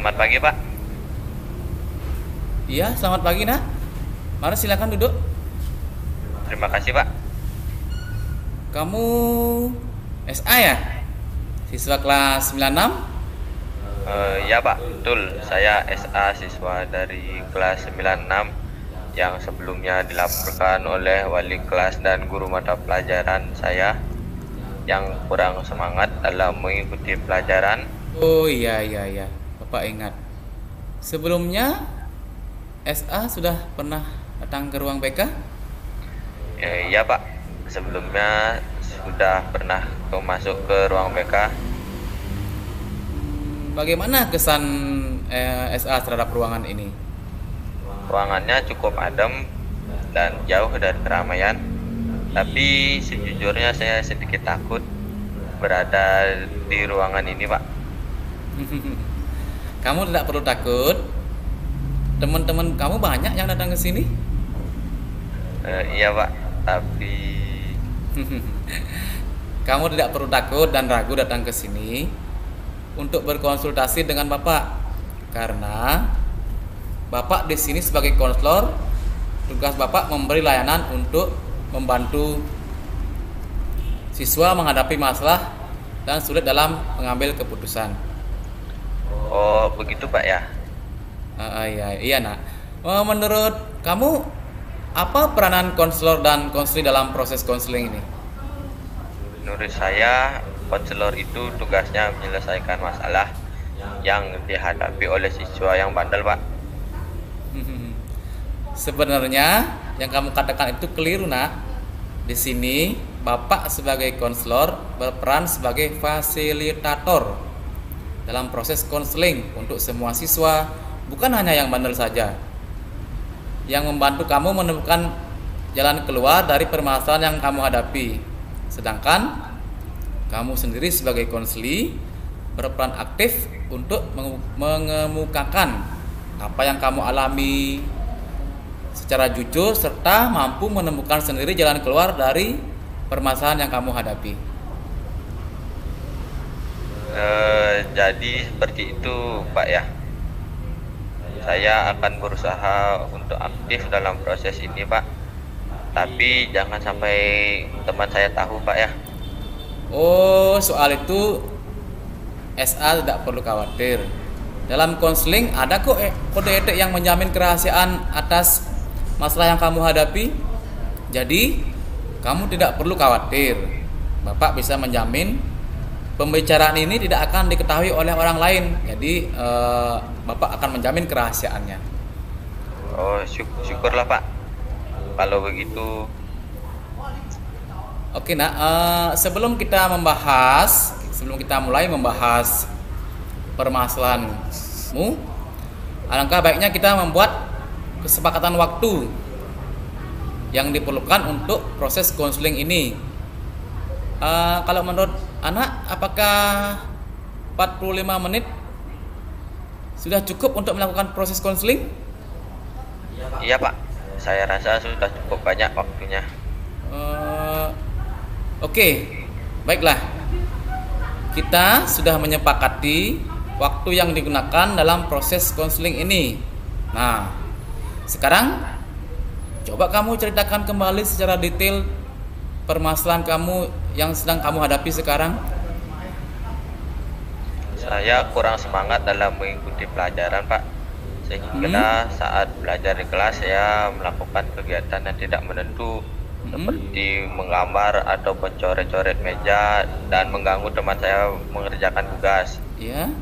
Selamat pagi, Pak. Iya, selamat pagi nak. Mari silakan duduk. Terima kasih, Pak. Kamu SA ya? Siswa kelas 96? Ya, Pak, betul. Saya SA siswa dari kelas 96 yang sebelumnya dilaporkan oleh wali kelas dan guru mata pelajaran saya yang kurang semangat dalam mengikuti pelajaran. Oh iya. Bapak ingat. Sebelumnya SA sudah pernah datang ke ruang BK? Ya, Pak. Sebelumnya sudah pernah masuk ke ruang BK. Bagaimana kesan SA terhadap ruangan ini? Ruangannya cukup adem dan jauh dari keramaian. Tapi sejujurnya saya sedikit takut berada di ruangan ini, Pak. Kamu tidak perlu takut. Teman-teman kamu banyak yang datang ke sini. Iya, Pak. Tapi Kamu tidak perlu takut dan ragu datang ke sini untuk berkonsultasi dengan Bapak. Karena Bapak di sini sebagai konselor, tugas Bapak memberi layanan untuk membantu siswa menghadapi masalah dan sulit dalam mengambil keputusan. oh begitu, Pak ya. Iya nak. Menurut kamu apa peranan konselor dan konseling dalam proses konseling ini? Menurut saya, konselor itu tugasnya menyelesaikan masalah yang dihadapi oleh siswa yang bandel, Pak. Sebenarnya yang kamu katakan itu keliru nak. Di sini Bapak sebagai konselor berperan sebagai fasilitator dalam proses konseling untuk semua siswa, bukan hanya yang bandel saja. Yang membantu kamu menemukan jalan keluar dari permasalahan yang kamu hadapi. Sedangkan kamu sendiri sebagai konseli berperan aktif untuk mengemukakan apa yang kamu alami secara jujur serta mampu menemukan sendiri jalan keluar dari permasalahan yang kamu hadapi. Jadi seperti itu, Pak ya. Saya akan berusaha untuk aktif dalam proses ini, Pak. Tapi jangan sampai teman saya tahu, Pak ya. Oh, soal itu SA tidak perlu khawatir. Dalam konseling ada kok kode etik yang menjamin kerahasiaan atas masalah yang kamu hadapi. Jadi, kamu tidak perlu khawatir. Bapak bisa menjamin pembicaraan ini tidak akan diketahui oleh orang lain. Jadi, Bapak akan menjamin kerahasiaannya. Oh, syukurlah, Pak. Kalau begitu, Oke, nak. Sebelum kita mulai membahas permasalahanmu, alangkah baiknya kita membuat kesepakatan waktu yang diperlukan untuk proses konseling ini. Kalau menurut anak, apakah 45 menit sudah cukup untuk melakukan proses konseling? iya, Pak. Saya rasa sudah cukup banyak waktunya. Oke, baiklah. Kita sudah menyepakati waktu yang digunakan dalam proses konseling ini. Nah, sekarang coba kamu ceritakan kembali secara detail permasalahan kamu yang sedang kamu hadapi sekarang. Saya kurang semangat dalam mengikuti pelajaran, Pak. Sehingga saat belajar di kelas saya melakukan kegiatan yang tidak menentu, seperti menggambar atau mencoret-coret meja dan mengganggu teman saya mengerjakan tugas. Ya.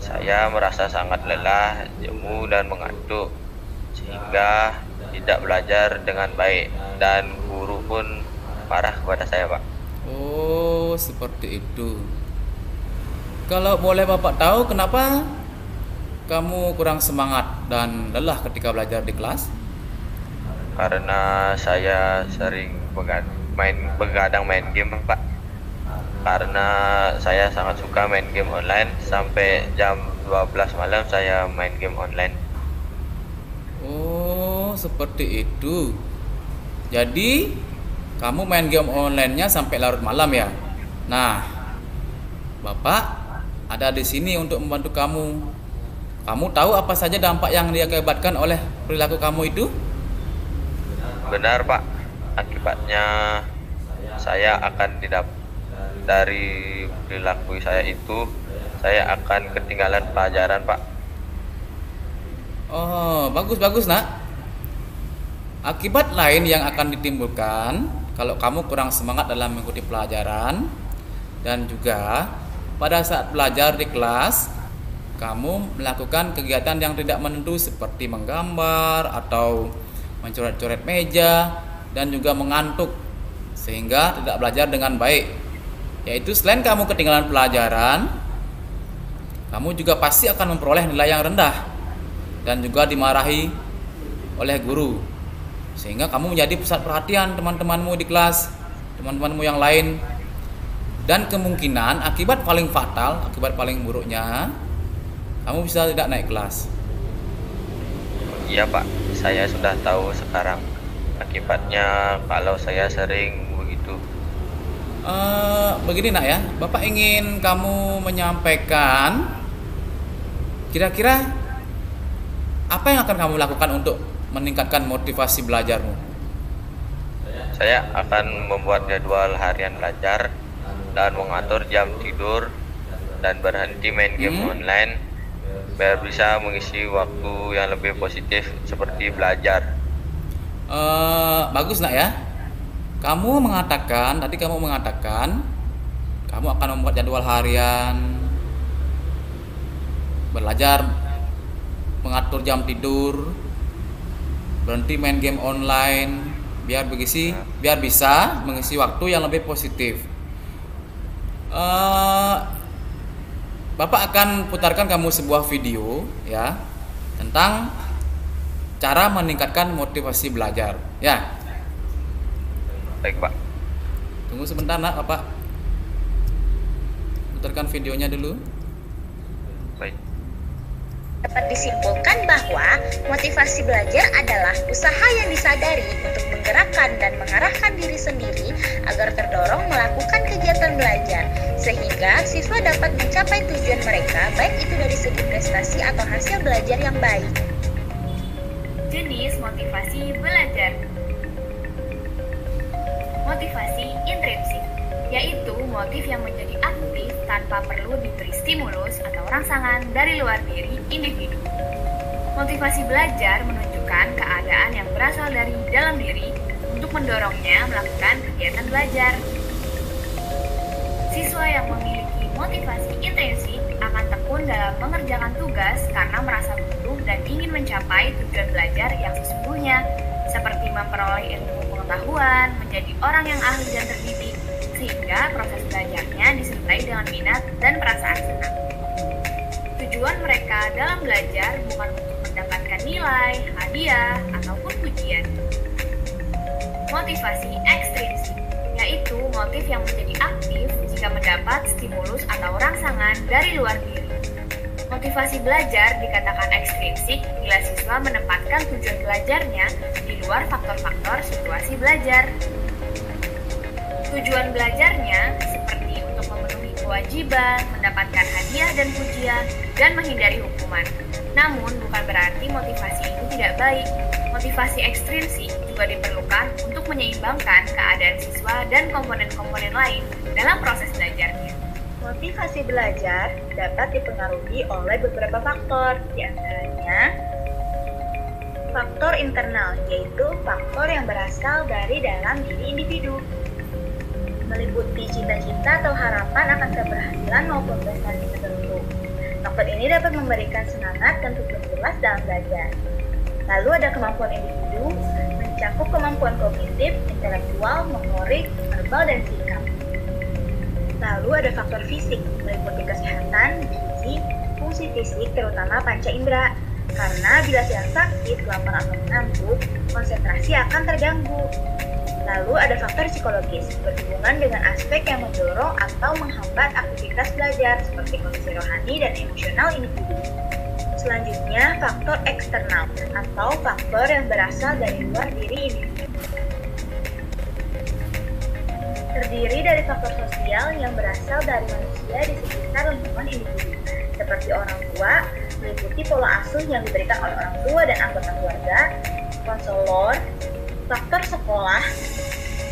Saya merasa sangat lelah, jemu dan mengantuk, sehingga tidak belajar dengan baik dan guru pun marah kepada saya, Pak. Oh, seperti itu. Kalau boleh Bapak tahu kenapa kamu kurang semangat dan lelah ketika belajar di kelas? Karena saya sering begadang main game, Pak. Karena saya sangat suka main game online, sampai jam 12 malam saya main game online. Oh, seperti itu. Jadi, kamu main game online-nya sampai larut malam ya? Nah, Bapak ada di sini untuk membantu kamu. Kamu tahu apa saja dampak yang diakibatkan oleh perilaku kamu itu? Benar Pak, akibatnya saya akan dari perilaku saya itu, saya akan ketinggalan pelajaran Pak. Oh, bagus nak. Akibat lain yang akan ditimbulkan kalau kamu kurang semangat dalam mengikuti pelajaran, dan juga pada saat belajar di kelas kamu melakukan kegiatan yang tidak menentu seperti menggambar atau mencoret-coret meja dan juga mengantuk sehingga tidak belajar dengan baik. Yaitu selain kamu ketinggalan pelajaran, kamu juga pasti akan memperoleh nilai yang rendah dan juga dimarahi oleh guru. Sehingga kamu menjadi pusat perhatian teman-temanmu di kelas, teman-temanmu yang lain. Dan kemungkinan akibat paling fatal, akibat paling buruknya, kamu bisa tidak naik kelas. Iya Pak, saya sudah tahu sekarang akibatnya kalau saya sering begitu. Begini nak ya, Bapak ingin kamu menyampaikan kira-kira apa yang akan kamu lakukan untuk meningkatkan motivasi belajarmu? Saya akan membuat jadwal harian belajar dan mengatur jam tidur dan berhenti main game online biar bisa mengisi waktu yang lebih positif seperti belajar. Bagus nak ya. Tadi kamu mengatakan kamu akan membuat jadwal harian, belajar, mengatur jam tidur, berhenti main game online biar bisa mengisi waktu yang lebih positif. Bapak akan putarkan kamu sebuah video ya tentang cara meningkatkan motivasi belajar ya. Baik Pak. Tunggu sebentar nak, Bapak putarkan videonya dulu. Baik. Dapat disimpulkan bahwa motivasi belajar adalah usaha yang disadari untuk menggerakkan dan mengarahkan diri sendiri agar terdorong melakukan kegiatan belajar, sehingga siswa dapat mencapai tujuan mereka, baik itu dari segi prestasi atau hasil belajar yang baik. Jenis motivasi belajar. Motivasi intrinsik, yaitu motif yang menjadi aktif tanpa perlu diberi stimulus atau rangsangan dari luar diri individu. Motivasi belajar menunjukkan keadaan yang berasal dari dalam diri untuk mendorongnya melakukan kegiatan belajar. Siswa yang memiliki motivasi intrinsik akan tekun dalam mengerjakan tugas karena merasa butuh dan ingin mencapai tujuan belajar yang sesungguhnya, seperti memperoleh ilmu pengetahuan, menjadi orang yang ahli dan terdidik, sehingga proses belajarnya disertai dengan minat dan perasaan senang. Tujuan mereka dalam belajar bukan untuk mendapatkan nilai, hadiah, ataupun pujian. Motivasi ekstrinsik, yaitu motif yang menjadi aktif jika mendapat stimulus atau rangsangan dari luar diri. Motivasi belajar dikatakan ekstrinsik bila siswa menempatkan tujuan belajarnya di luar faktor-faktor situasi belajar. Tujuan belajarnya seperti untuk memenuhi kewajiban, mendapatkan hadiah dan pujian, dan menghindari hukuman. Namun bukan berarti motivasi itu tidak baik. Motivasi ekstrinsik juga diperlukan untuk menyeimbangkan keadaan siswa dan komponen-komponen lain dalam proses belajarnya. Motivasi belajar dapat dipengaruhi oleh beberapa faktor, di antaranya faktor internal, yaitu faktor yang berasal dari dalam diri individu, meliputi cita-cita atau harapan akan keberhasilan maupun prestasi tertentu. Faktor ini dapat memberikan semangat dan tujuan jelas dalam belajar. Lalu ada kemampuan individu, mencakup kemampuan kognitif, intelektual, motorik, verbal, dan sikap. Lalu ada faktor fisik, meliputi kesehatan, gizi, fungsi fisik, terutama panca indera. Karena bila sedang sakit, lapar atau mengantuk, konsentrasi akan terganggu. Lalu ada faktor psikologis, berhubungan dengan aspek yang mendorong atau menghambat aktivitas belajar, seperti kondisi rohani dan emosional individu. Selanjutnya, faktor eksternal, atau faktor yang berasal dari luar diri individu. Terdiri dari faktor sosial yang berasal dari manusia di sekitar lingkungan individu, seperti orang tua, meliputi pola asuh yang diberikan oleh orang tua dan anggota keluarga, konselor, faktor sekolah,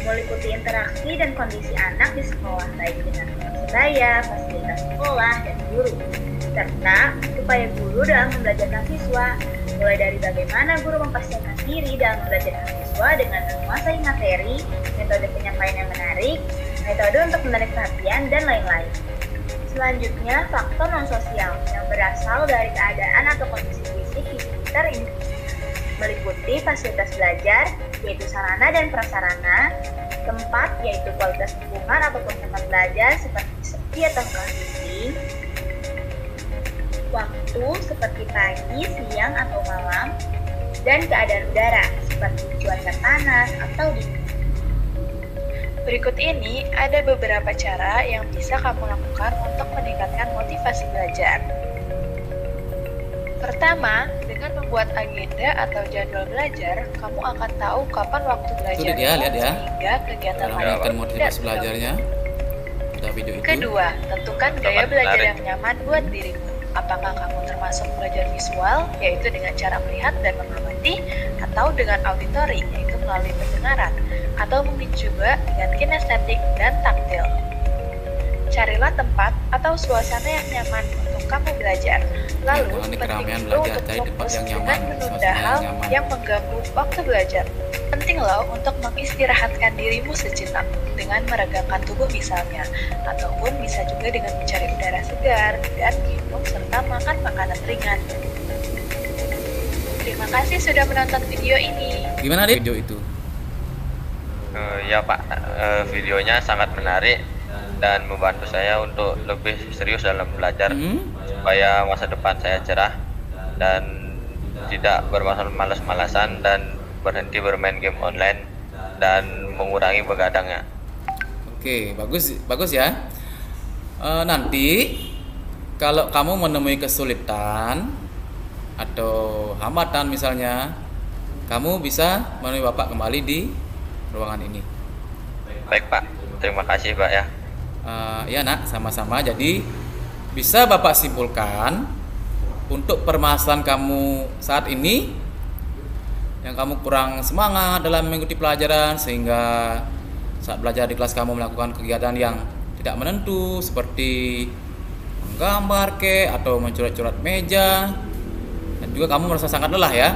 meliputi interaksi dan kondisi anak di sekolah baik dengan pihak sebaya, fasilitas sekolah, dan guru, serta upaya guru dalam membelajarkan siswa, mulai dari bagaimana guru mempersiapkan diri dalam membelajarkan siswa dengan menguasai materi, metode penyampaian yang menarik, metode untuk menarik perhatian, dan lain-lain. Selanjutnya, faktor non-sosial yang berasal dari keadaan atau kondisi fisik di sekitar individu, meliputi fasilitas belajar, yaitu sarana dan prasarana, tempat, yaitu kualitas lingkungan ataupun tempat belajar seperti sepi atau kondisi, waktu seperti pagi, siang, atau malam, dan keadaan udara seperti cuaca panas atau dingin. Berikut ini ada beberapa cara yang bisa kamu lakukan untuk meningkatkan motivasi belajar. Pertama, dengan membuat agenda atau jadwal belajar, kamu akan tahu kapan waktu belajar sehingga kegiatan lain meningkatkan motivasi belajarnya. Video itu. Kedua, tentukan gaya belajar yang nyaman buat dirimu. Apakah kamu termasuk belajar visual, yaitu dengan cara melihat dan mengamati, atau dengan auditori, yaitu melalui pendengaran, atau mungkin juga dengan kinestetik dan taktil. Carilah tempat atau suasana yang nyaman untuk kamu belajar. Lalu, penting itu untuk fokus dengan menunda hal yang mengganggu waktu belajar. Penting loh untuk mengistirahatkan dirimu sejenak dengan meregangkan tubuh misalnya, ataupun bisa juga dengan mencari udara segar dan minum serta makan makanan ringan. Terima kasih sudah menonton video ini. Gimana deh video itu? Ya Pak, videonya sangat menarik dan membantu saya untuk lebih serius dalam belajar supaya masa depan saya cerah dan tidak bermalas-malasan dan berhenti bermain game online dan mengurangi begadangnya. Oke, bagus ya. Nanti kalau kamu menemui kesulitan atau hambatan misalnya, kamu bisa menemui Bapak kembali di ruangan ini. Baik Pak, terima kasih Pak ya. Ya nak, sama-sama. Jadi bisa Bapak simpulkan untuk permasalahan kamu saat ini yang kamu kurang semangat dalam mengikuti pelajaran sehingga saat belajar di kelas kamu melakukan kegiatan yang tidak menentu seperti menggambar atau mencoret-coret meja, dan juga kamu merasa sangat lelah ya,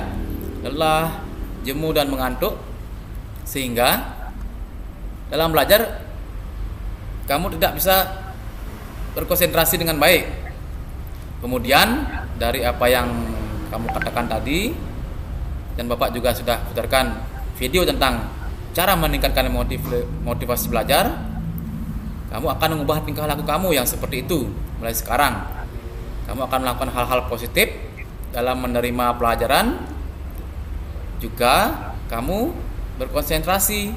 jemu dan mengantuk, sehingga dalam belajar kamu tidak bisa berkonsentrasi dengan baik. Kemudian dari apa yang kamu katakan tadi, dan Bapak juga sudah putarkan video tentang cara meningkatkan motivasi belajar, kamu akan mengubah tingkah laku kamu yang seperti itu mulai sekarang. Kamu akan melakukan hal-hal positif dalam menerima pelajaran, juga kamu berkonsentrasi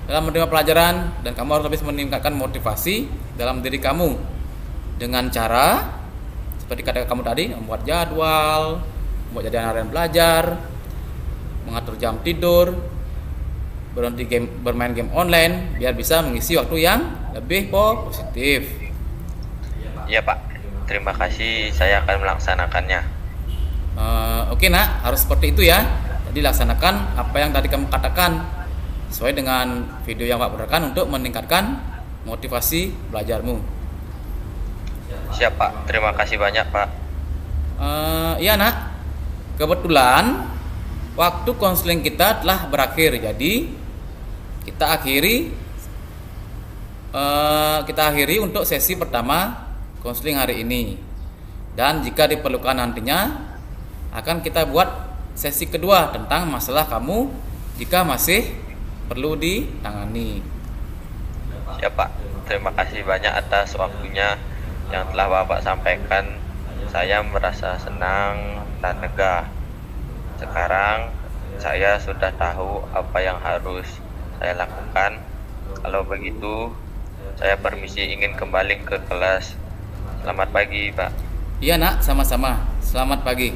dalam menerima pelajaran, dan kamu harus lebih meningkatkan motivasi dalam diri kamu dengan cara seperti kata kamu tadi, membuat jadwal, membuat jadwal harian belajar, mengatur jam tidur, berhenti bermain game online biar bisa mengisi waktu yang lebih positif. Iya Pak, terima kasih, saya akan melaksanakannya. Oke nak, harus seperti itu ya. Jadi laksanakan apa yang tadi kamu katakan sesuai dengan video yang Pak berikan untuk meningkatkan motivasi belajarmu. Siap Pak, terima kasih banyak Pak. Iya nak, kebetulan waktu konseling kita telah berakhir, jadi kita akhiri untuk sesi pertama konseling hari ini, dan jika diperlukan nantinya akan kita buat sesi kedua tentang masalah kamu jika masih perlu ditangani. Siap Pak, terima kasih banyak atas waktunya yang telah Bapak sampaikan. Saya merasa senang dan lega. Sekarang saya sudah tahu apa yang harus saya lakukan. Kalau begitu, saya permisi ingin kembali ke kelas. Selamat pagi Pak. Iya nak, sama-sama. Selamat pagi.